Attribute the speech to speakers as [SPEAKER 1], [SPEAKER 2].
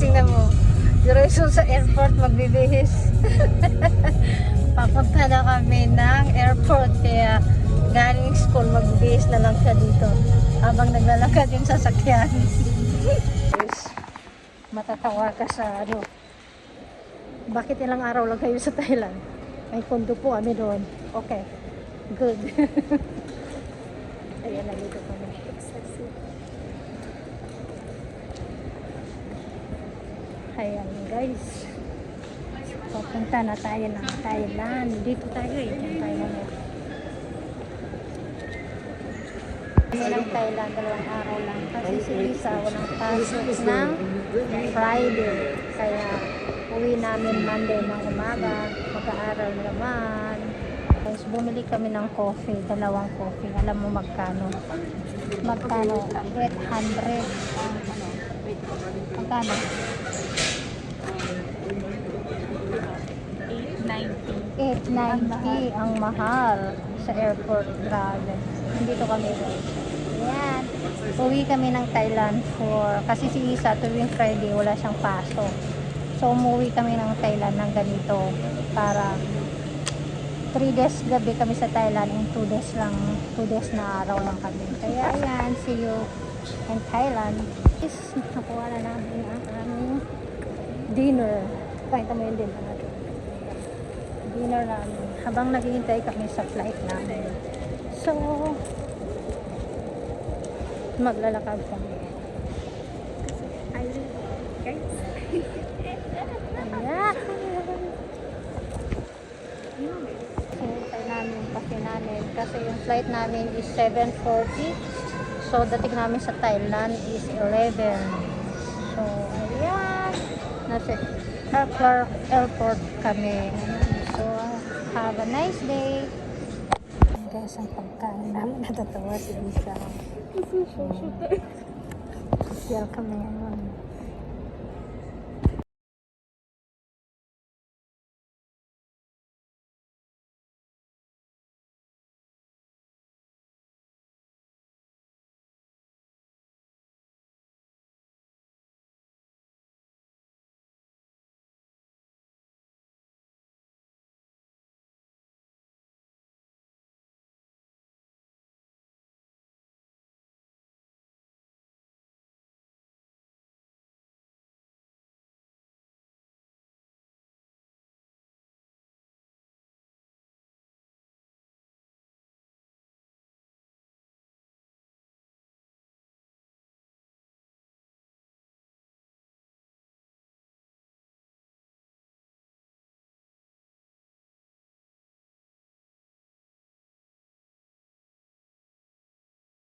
[SPEAKER 1] Tingnan mo, diretso sa airport magbibihis. Papunta na kami ng airport kaya galing school magbibihis na lang siya dito habang naglalakad yung sasakyan. Matatawa ka sa ano, bakit ilang araw lang kayo sa Thailand? May kondo po kami doon. Okay, good. Ayan, nalito kami. Ayan guys, papunta na tayo ng Thailand. Dito tayo eh, dyan tayo na. Kami ng Thailand, 2 araw lang. Kasi si Lisa walang pasok ng Friday. Kaya uwi namin Monday ng umaga. Mag-aaral naman. Tapos bumili kami ng coffee, 2 coffee. Alam mo magkano? Magkano? 800. Magkano? 890 ang mahal sa airport. Grabe. Nandito kami guys. Ayan. Uwi kami ng Thailand kasi si Isa tuwing Friday wala siyang pasok. So umuwi kami ng Thailand ng ganito para 3 days gabi kami sa Thailand and 2 days lang, 2 days na araw lang kami. Kaya ayan, see you in Thailand. Is nakuha na namin ang aming dinner. Pakita mo yung dinner natin. Dinner namin habang naghihintay kami sa flight namin. So maglalakad kami. Ayan. Hintay namin yung pati namin kasi yung flight namin is 7:40. So dating namin sa Thailand is 11. So ayan, nasa airport kami. So have a nice day. Guys, ang pagkain namin, natatawa si Lisa. Social kami ngayon.